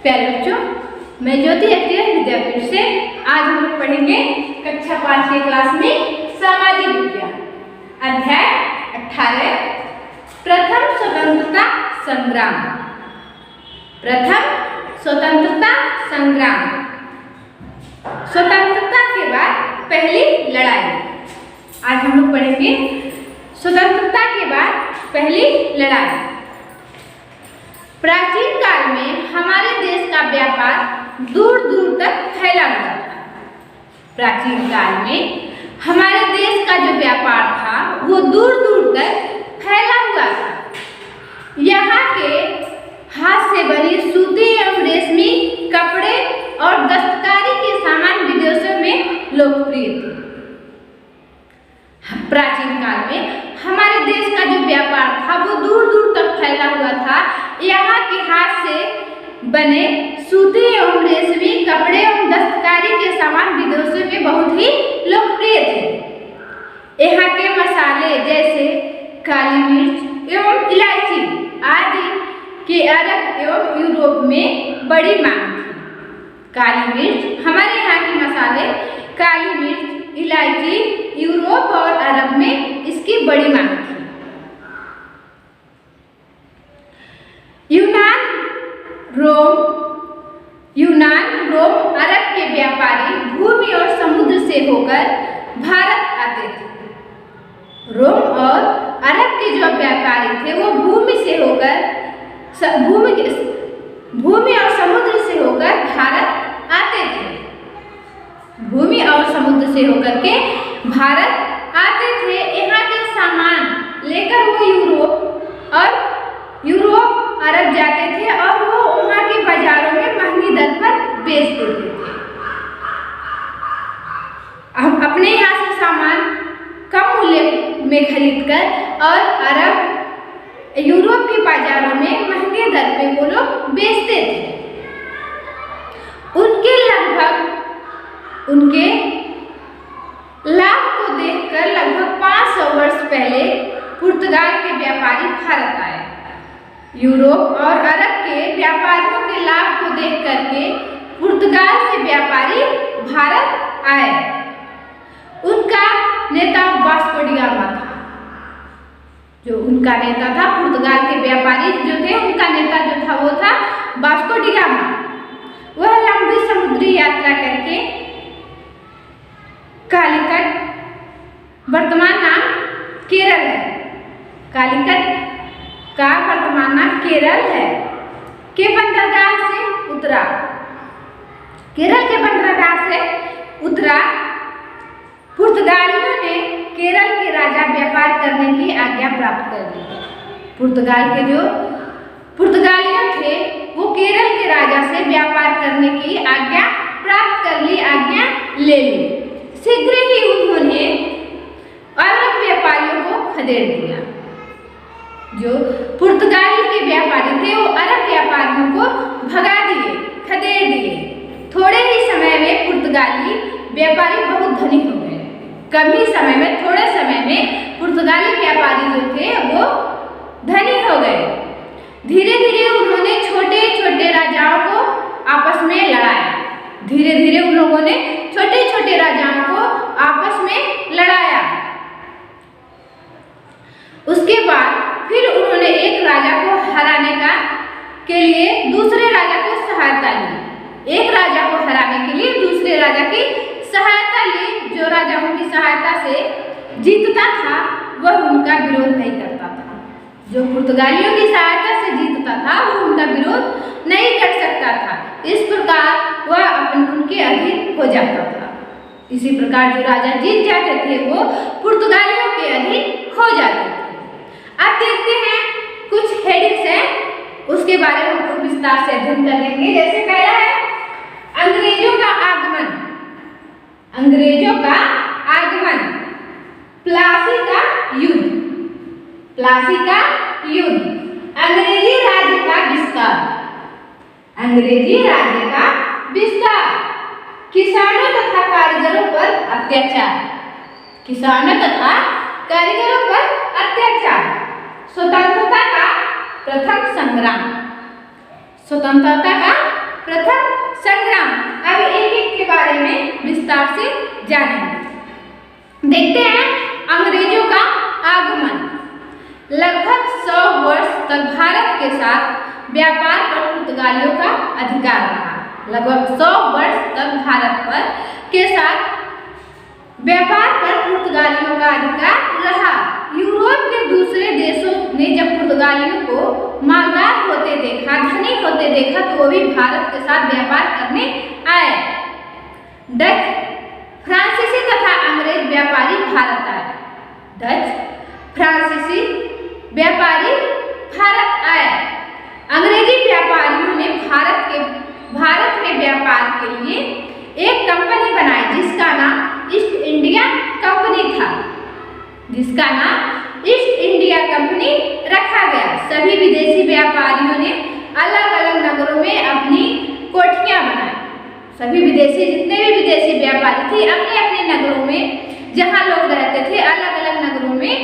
प्यारे बच्चों, मैं ज्योति एक्टिव विद्यापीठ से आज हम लोग पढ़ेंगे कक्षा 5 की क्लास में सामाजिक विज्ञान अध्याय 18 प्रथम स्वतंत्रता संग्राम। प्रथम स्वतंत्रता संग्राम। स्वतंत्रता के बाद पहली लड़ाई। आज हम लोग पढ़ेंगे स्वतंत्रता के बाद पहली लड़ाई। प्राचीन काल में हमारे देश का व्यापार दूर दूर तक फैला हुआ था। प्राचीन काल में हमारे देश का जो व्यापार था वो दूर दूर तक फैला हुआ था। यहाँ के हाथ से बनी सूती एवं रेशमी कपड़े और दस्तकारी के सामान विदेशों में लोकप्रिय थे। प्राचीन काल में हमारे देश का जो व्यापार था वो दूर दूर तक फैला हुआ था। यहाँ के हाथ से बने सूती एवं रेशमी कपड़े एवं दस्तकारी के सामान विदेशों में बहुत ही लोकप्रिय थे। यहाँ के मसाले जैसे काली मिर्च एवं इलायची आदि के अरब एवं यूरोप में बड़ी मांग थी। काली मिर्च, हमारे यहाँ के मसाले काली मिर्च, इलायची यूरोप और अरब में इसकी बड़ी मांग थी। यूनान, रोम, अरब के व्यापारी भूमि और समुद्र से होकर भारत आते थे। रोम और अरब के जो व्यापारी थे वो भूमि से होकर भूमि और समुद्र से होकर भारत आते थे। भूमि और समुद्र से होकर के भारत आते थे। यहाँ के सामान लेकर वो यूरोप अरब जाते थे और वो वहाँ के बाजारों में महंगी दर पर बेच देते थे। हम अपने यहाँ से सामान कम मूल्य में खरीदकर और अरब यूरोप के बाजारों में महंगे दर पे वो लोग बेचते थे। उनके लाभ को देखकर लगभग 500 वर्ष पहले पुर्तगाल के व्यापारी भारत आए। यूरोप और अरब के व्यापारियों के लाभ को देख करके पुर्तगाल से व्यापारी भारत आए। उनका नेता वास्को डी गामा था। जो उनका नेता था, पुर्तगाल के व्यापारी जो थे उनका नेता जो था वो था वास्को डी गामा। वह लंबी समुद्री यात्रा करके कालीकट, वर्तमान नाम केरल है, कालीकट का वर्तमान नाम केरल है, के बंदरगाह से उतरा। केरल के बंदरगाह से उतरा। पुर्तगालियों ने केरल के राजा व्यापार करने की आज्ञा प्राप्त कर ली। पुर्तगालियों थे वो केरल के राजा से व्यापार करने की आज्ञा प्राप्त कर ली, आज्ञा ले ली। शीघ्र ही उन्होंने अरब व्यापारियों को खदेड़ दिया। जो पुर्तगाल के व्यापारी थे वो अरब व्यापारियों को भगा दिए, खदेड़ दिए। थोड़े ही समय में पुर्तगाली व्यापारी बहुत धनी हो गए। कम ही समय में, थोड़े समय में पुर्तगाली व्यापारी जो थे वो धनी हो गए। धीरे धीरे उन्होंने छोटे छोटे राजाओं को आपस में लड़ाया। धीरे धीरे उन लोगों ने छोटे छोटे राजाओं को आपस में लड़ाया। उसके बाद फिर उन्होंने एक राजा को हराने के लिए दूसरे राजा को सहायता ली। एक राजा को हराने के लिए दूसरे राजा की सहायता ली। जो राजा उनकी सहायता से जीतता था वह उनका विरोध नहीं करता था। जो पुर्तगालियों की सहायता से जीतता था वो उनका विरोध नहीं कर सकता था। इस प्रकार वह उनके अधीन हो जाता था। इसी प्रकार जो राजा जीत जाते थे वो पुर्तगालियों के अधीन हो जाते थे। अब देखते हैं कुछ हेडिंग्स हैं, उसके बारे में हम विस्तार से अध्ययन करेंगे। जैसे पहला है अंग्रेजों का आगमन। अंग्रेजों का आगमन। प्लासी का युद्ध। प्लासी का युद्ध। अंग्रेजी राज्य का विस्तार। अंग्रेजी राज्य का विस्तार। किसानों तथा कारीगरों पर अत्याचार। किसानों तथा कारीगरों पर अत्याचार। स्वतंत्रता का प्रथम संग्राम। स्वतंत्रता का प्रथम संग्राम। अब एक एक के बारे में विस्तार से जानेंगे। देखते हैं अंग्रेजों का आगमन। लगभग 100 वर्ष तक भारत के साथ व्यापार पर पुर्तगालियों का अधिकार रहा। लगभग 100 वर्ष तक भारत पर के साथ व्यापार पर पुर्तगालियों का अधिकार रहा। यूरोप के दूसरे देशों ने जब पुर्तगालियों को मालदार होते देखा, धनी होते देखा, तो वो भी भारत के साथ व्यापार करने आए। डच, फ्रांसीसी तथा अंग्रेज व्यापारी भारत आए। डच, फ्रांसीसी व्यापारी भारत आए। अंग्रेजी व्यापारियों ने भारत में व्यापार के लिए एक कंपनी बनाई जिसका नाम ईस्ट इंडिया कंपनी था, जिसका नाम ईस्ट इंडिया कंपनी रखा गया। सभी विदेशी व्यापारियों ने अलग अलग नगरों में अपनी कोठियां बनाई। सभी विदेशी, जितने भी विदेशी व्यापारी थे, अपने अपने नगरों में जहां लोग रहते थे, अलग अलग नगरों में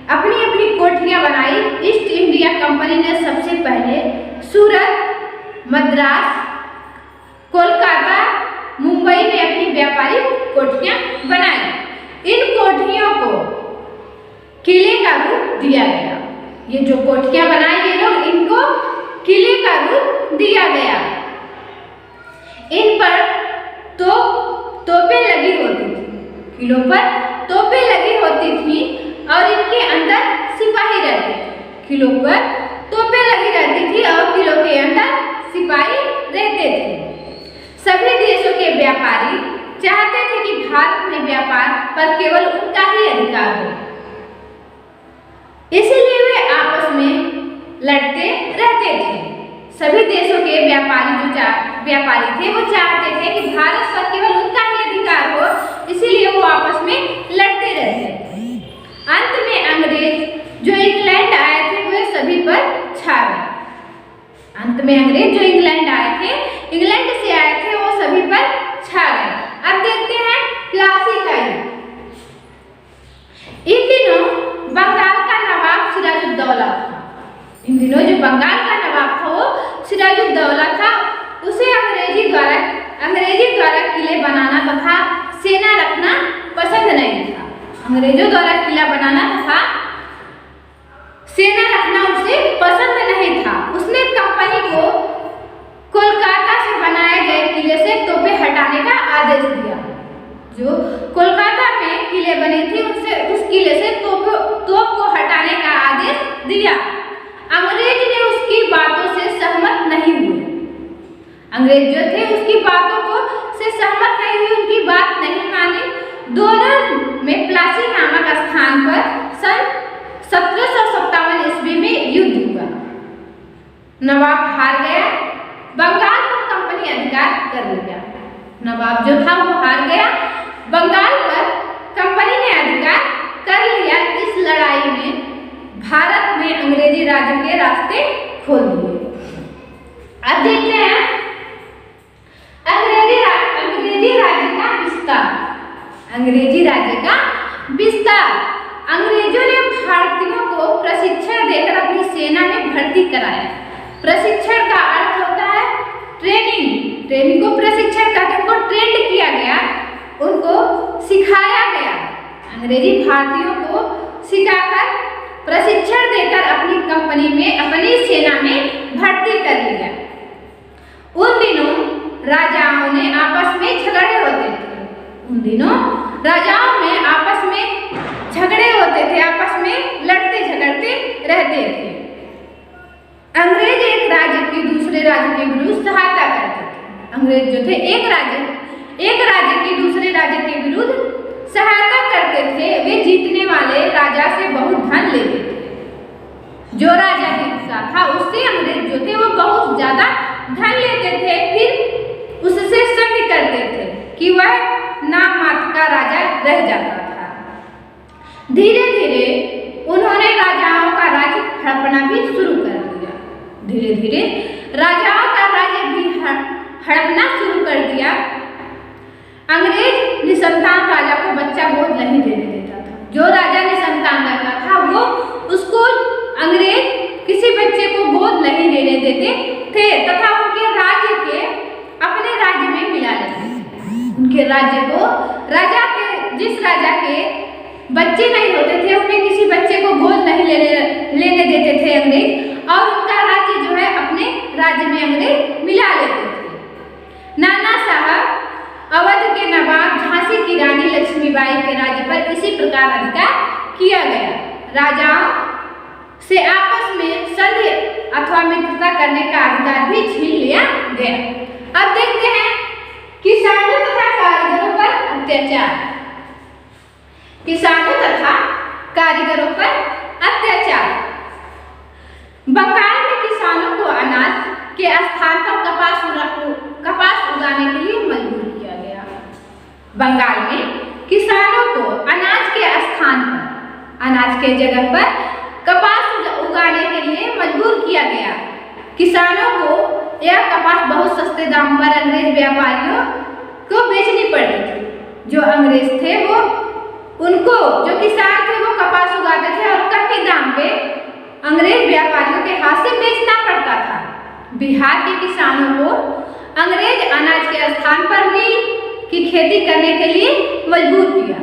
अपनी अपनी कोठियां बनाई। ईस्ट इंडिया कंपनी ने सबसे पहले सूरत, मद्रास, कोलकाता, मुंबई में अपनी व्यापारी कोठियां बनाई। इन कोठियों को किले का रूप दिया गया। ये जो कोठियां बनाई ये लोग, इनको किले का रूप दिया गया। इन पर तोपें लगी होती थी, किलों पर तोपें लगी होती थी और इनके अंदर सिपाही रहते थे। किलों पर तोपें लगी रहती थी और किलों के अंदर सिपाही रहते थे। सभी देशों के व्यापारी चाहते थे कि भारत में व्यापार पर केवल उनका ही अधिकार हो, इसीलिए वे आपस में लड़ते रहते थे। सभी देशों के व्यापारी थे, वो चाहते थे कि भारत पर केवल उनका ही अधिकार हो, इसीलिए वो आपस में लड़ते रहते थे। अंत में अंग्रेज जो इंग्लैंड आए थे वे सभी पर छा गए। अंत में अंग्रेज जो इंग्लैंड आए थे, इंग्लैंड से आए थे, वो सभी पर छा गए। अब देखते हैं प्लासी का युद्ध। इन दिनों बंगाल का नवाब सिराजुद्दौला था। इन दिनों जो बंगाल का नवाब था वो सिराजुद्दौला था। उसे अंग्रेजी द्वारा किले बनाना तथा सेना रखना पसंद नहीं था। अंग्रेजों द्वारा किला बनाना तथा सेना रखना उसे पसंद नहीं था। उसने कंपनी को कोलकाता से बनाए गए किले से तोपें हटाने का आदेश दिया। जो कोलकाता में किले बने थे उस किले से तोप को हटाने का आदेश दिया। अंग्रेज ने उसकी बातों से सहमत नहीं हुए। अंग्रेज जो थे उसकी बातों से सहमत नहीं हुए, उनकी बात नहीं मानी। दोनों में प्लासी नामक स्थान पर सन 1757 ईस्वी में युद्ध हुआ। नवाब हार गया, बंगाल पर कंपनी अधिकार कर लिया। नवाब जो था वो हार गया, बंगाल पर कंपनी ने अधिकार कर लिया। इस लड़ाई में भारत में अंग्रेजी राज्य के रास्ते खोल दिए। अब देखते हैं अंग्रेजी राज्य का विस्तार। अंग्रेजी राज्य का विस्तार। अंग्रेजों ने भारतीयों को प्रशिक्षण देकर अपनी सेना में भर्ती कराया। प्रशिक्षण का अर्थ होता है ट्रेनिंग। ट्रेनिंग को प्रशिक्षण कहते हैं। उनको ट्रेंड किया गया, उनको सिखाया गया। अंग्रेजी भारतीयों को सिखाकर, प्रशिक्षण देकर अपनी कंपनी में, अपनी सेना में भर्ती कर लिया। उन दिनों राजाओं ने आपस में झगड़े होते थे। उन दिनों राजाओं में आपस में झगड़े होते थे, आपस में लड़ते झगड़ते रहते थे। अंग्रेज एक राज्य की दूसरे राज्य के विरुद्ध सहायता करते थे। अंग्रेज जो थे एक राज्य की दूसरे राज्य के विरुद्ध सहायता करते थे। वे जीतने वाले राजा से बहुत धन लेते थे। जो राजा जीतता था उससे अंग्रेज जो थे वो बहुत ज्यादा धन लेते थे। फिर उससे संधि करते थे कि वह नाम मात्र का राजा रह जाता था। धीरे धीरे उन्होंने राजाओं का राज्य हड़पना भी शुरू कर दिया। धीरे धीरे राजाओं का राज्य भी हड़पना शुरू कर दिया। अंग्रेज निसंतान राजा को बच्चा गोद नहीं देने देता था। जो राजा निसंतान रहता था वो उसको अंग्रेज किसी बच्चे को गोद नहीं देने देते थे तथा उनके राज्य के राज्य को जिस राजा के बच्चे नहीं होते थे उन्हें किसी बच्चे को गोद नहीं लेने देते थे अंग्रेज, और उनका राज्य जो है अपने राज्य में अंग्रेज मिला लेते थे। नाना साहब अवध के नवाब झांसी की रानी लक्ष्मीबाई के राज्य पर इसी प्रकार अधिकार किया गया। राजाओं से आपस में संधि अथवा मित्रता करने का अधिकार भी छीन लिया गया। अब देखते हैं किसानों तथा कारीगरों पर अत्याचार। किसानों तथा कारीगरों पर अत्याचार। बंगाल में किसानों को अनाज के स्थान पर कपास उगाने के लिए मजबूर किया गया। बंगाल में किसानों को अनाज के स्थान पर, अनाज के जगह पर कपास उगाने के लिए मजबूर किया गया। किसानों को यह कपास बहुत सस्ते दाम पर अंग्रेज व्यापारियों को बेचनी पड़ती थी। जो अंग्रेज थे वो उनको, जो किसान थे वो कपास उगाते थे और कम ही दाम पे अंग्रेज व्यापारियों के हाथ से बेचना पड़ता था। बिहार के किसानों को अंग्रेज अनाज के स्थान पर नील की खेती करने के लिए मजबूर किया।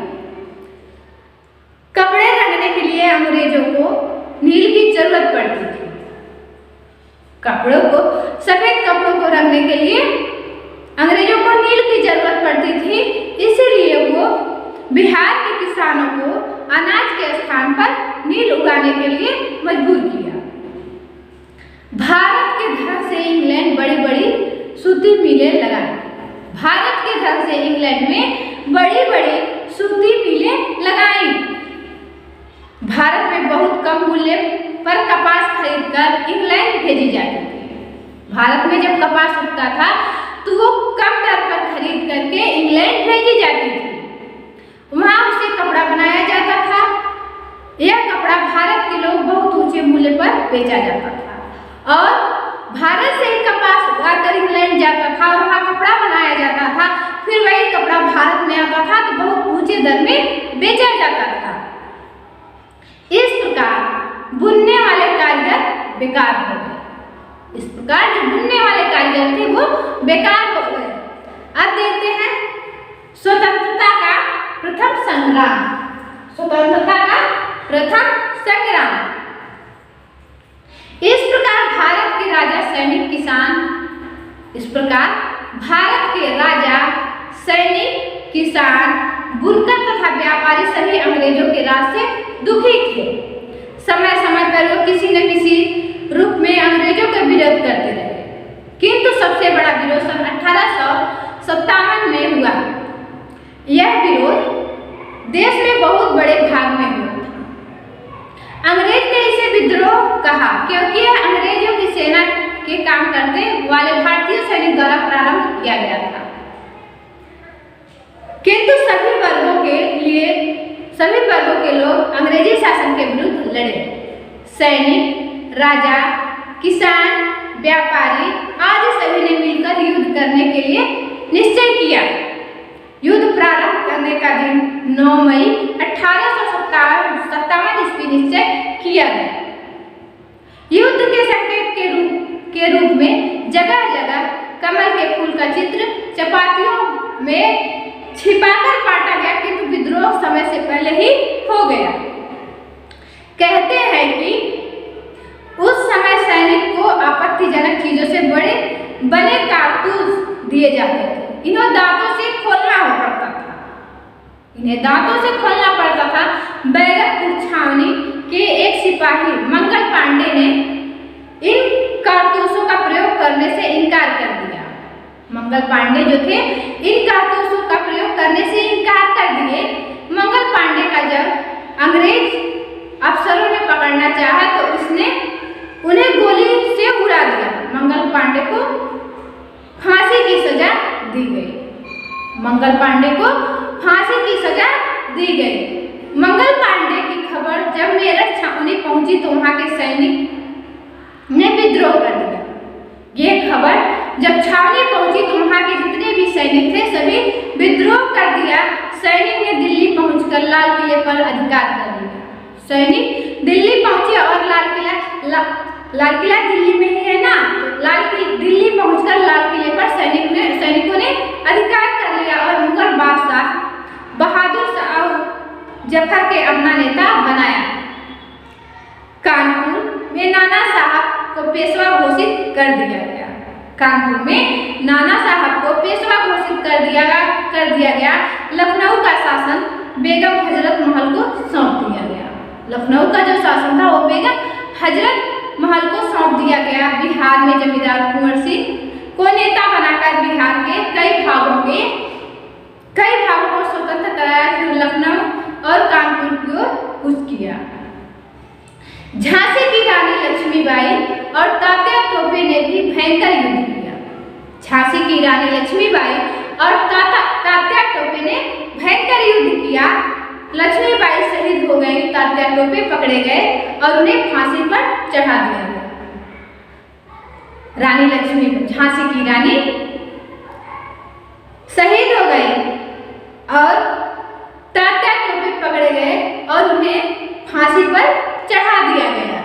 कपड़े रंगने के लिए अंग्रेजों को नील की जरूरत पड़ती थी। सफेद कपड़ों को रंगने के लिए अंग्रेजों को नील की जरूरत पड़ती थी, इसीलिए वो बिहार के किसानों को अनाज के स्थान पर नील उगाने के लिए मजबूर किया। भारत के धन से इंग्लैंड बड़ी बड़ी सूती मिलें लगाई। भारत के धन से इंग्लैंड में बड़ी बड़ी सूती मिलें लगाई। भारत में बहुत कम मूल्य पर कपास खरीदकर इंग्लैंड भेजी जाती थी। भारत में जब कपास उगता था तो वो कम दर पर खरीद करके इंग्लैंड भेजी जाती थी। वहाँ उसे कपड़ा बनाया जाता था। यह कपड़ा भारत के लोग बहुत ऊंचे मूल्य पर बेचा जाता था और भारत से ही कपास उगाकर इंग्लैंड जाता था और वहाँ कपड़ा बनाया जाता था। फिर वही कपड़ा भारत में आता था तो बहुत ऊंचे दर में बेचा जाता था। इस प्रकार बुनने वाले कारीगर बेकार हो गए। इस प्रकार जो बुनने वाले कारीगर थे वो बेकार हो गए। अब देखते हैं स्वतंत्रता का प्रथम संग्राम। स्वतंत्रता का प्रथम संग्राम। इस प्रकार भारत के राजा सैनिक किसान बुनकर तथा व्यापारी सभी अंग्रेजों के राज से दुखी थे। समय समय पर वो किसी न किसी रूप में अंग्रेजों का विरोध करते रहे, किंतु सबसे बड़ा विरोध सन 1857 में हुआ। यह विरोध देश में बहुत बड़े भाग में हुआ था। अंग्रेज ने इसे विद्रोह कहा क्योंकि यह अंग्रेजों की सेना के काम करने वाले भारतीय सैनिक द्वारा प्रारंभ किया गया था, किंतु सभी वर्गों के लोग अंग्रेजी शासन के विरुद्ध लड़े। सैनिक, राजा, किसान, व्यापारी आदि सभी ने मिलकर युद्ध करने के लिए निश्चय किया। युद्ध प्रारंभ करने का दिन 9 मई 1857 ईस्वी निश्चय किया गया। युद्ध के संकेत के रूप में जगह जगह कमल के फूल का चित्र चपातियों में छिपाकर काटा गया, किंतु विद्रोह समय से पहले ही हो गया। कहते हैं कि उस समय सैनिक को आपत्तिजनक चीजों से बने कारतूस दिए जाते थे। इन्हें दांतों से खोलना पड़ता था। बैरकपुर छावनी के एक सिपाही मंगल पांडे ने इन कारतूसों का प्रयोग करने से इनकार कर दिया। मंगल पांडे जो थे इन कारतूसों का प्रयोग करने से इनकार कर दिए। मंगल पांडे का जब अंग्रेज अफसरों ने पकड़ना चाहा तो उसने उन्हें गोली से उड़ा दिया। मंगल पांडे को फांसी की सजा दी गई। मंगल पांडे को फांसी की सजा दी गई। मंगल पांडे की खबर जब मेरठ छावनी पहुंची तो वहां के सैनिक ने विद्रोह कर दिया। ये खबर जब छावनी पहुंची तो वहां के जितने भी सैनिक थे सभी विद्रोह कर दिया। सैनिक ने दिल्ली पहुंचकर लाल किले पर अधिकार कर लिया। सैनिक दिल्ली पहुंचे और लाल किला दिल्ली में ही है ना, तो दिल्ली पहुंचकर लाल किले पर सैनिकों ने अधिकार कर लिया और मुगल कानपुर में नाना साहब को पेशवा घोषित कर दिया गया। लखनऊ का शासन बेगम हजरत महल को सौंप दिया गया। लखनऊ का जो शासन था वो बेगम हजरत महल को सौंप दिया गया। बिहार में जमींदार कुंवर सिंह को नेता बनाकर बिहार के कई भागों को स्वतंत्र कराया। फिर लखनऊ और कानपुर की ओर कूच किया। झांसी की रानी लक्ष्मीबाई और तात्या टोपे ने भी भयंकर युद्ध किया। झांसी की रानी लक्ष्मीबाई और तात्या टोपे ने भयंकर युद्ध किया। लक्ष्मीबाई शहीद हो गई, तात्या टोपे पकड़े गए और उन्हें फांसी पर चढ़ा दिया गया। रानी लक्ष्मी झांसी की रानी शहीद हो गई और तात्या टोपे पकड़े गए और उन्हें फांसी पर चढ़ा दिया गया।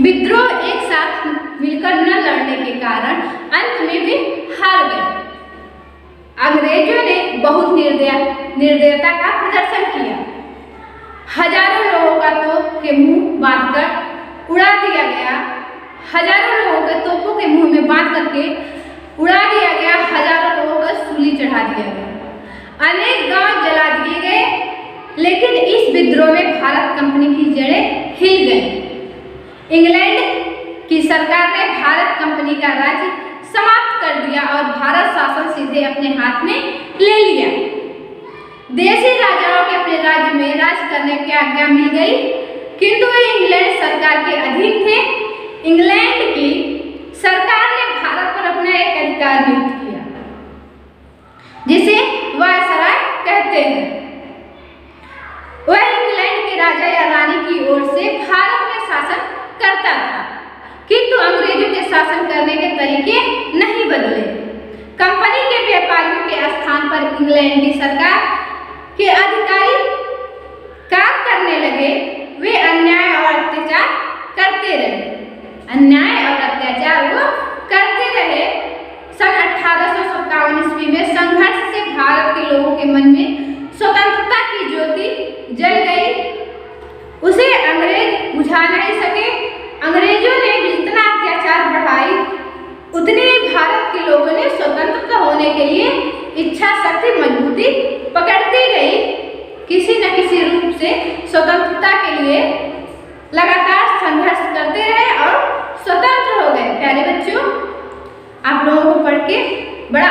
विद्रोह एक साथ मिलकर न लड़ने के कारण अंत में भी हार गए। अंग्रेजों ने बहुत निर्दयता का प्रदर्शन किया। हजारों लोगों का तोप के मुंह बांधकर उड़ा दिया गया। हजारों लोगों के तोपों के मुंह में बांध करके उड़ा दिया गया। हजारों लोगों को सूली चढ़ा दिया गया। अनेक गांव जला दिए गए। लेकिन इस विद्रोह में भारत कंपनी की जड़ें हिल गई। इंग्लैंड की सरकार ने भारत कंपनी का राज्य समाप्त कर दिया और भारत शासन सीधे अपने हाथ में ले लिया। देशी राजाओं के अपने राज्य में राज करने की आज्ञा मिल गई, किंतु वे इंग्लैंड सरकार के अधीन थे। इंग्लैंड की सरकार ने भारत पर अपना एक अधिकार नियुक्त किया, जिसे वायसराय कहते हैं। वह इंग्लैंड के राजा या रानी की ओर से भारत में शासन करता था, किंतु अंग्रेजों के शासन करने के तरीके नहीं बदले। कंपनी के व्यापारियों के स्थान पर इंग्लैंड की सरकार के अधिकारी काम करने लगे। वे अन्याय और अत्याचार करते रहे। सन 1857 ईस्वी में संघर्ष से भारत के लोगों के मन में स्वतंत्रता की ज्योति जल गई। उसे अंग्रेज बुझा नहीं सके। अंग्रेजों ने जितना अत्याचार बढ़ाई, उतने ही भारत के लोगों ने स्वतंत्र होने के लिए इच्छा शक्ति मजबूती पकड़ती गई। किसी न किसी रूप से स्वतंत्रता के लिए लगातार संघर्ष करते रहे और स्वतंत्र हो गए। प्यारे बच्चों, आप लोगों को पढ़ के बड़ा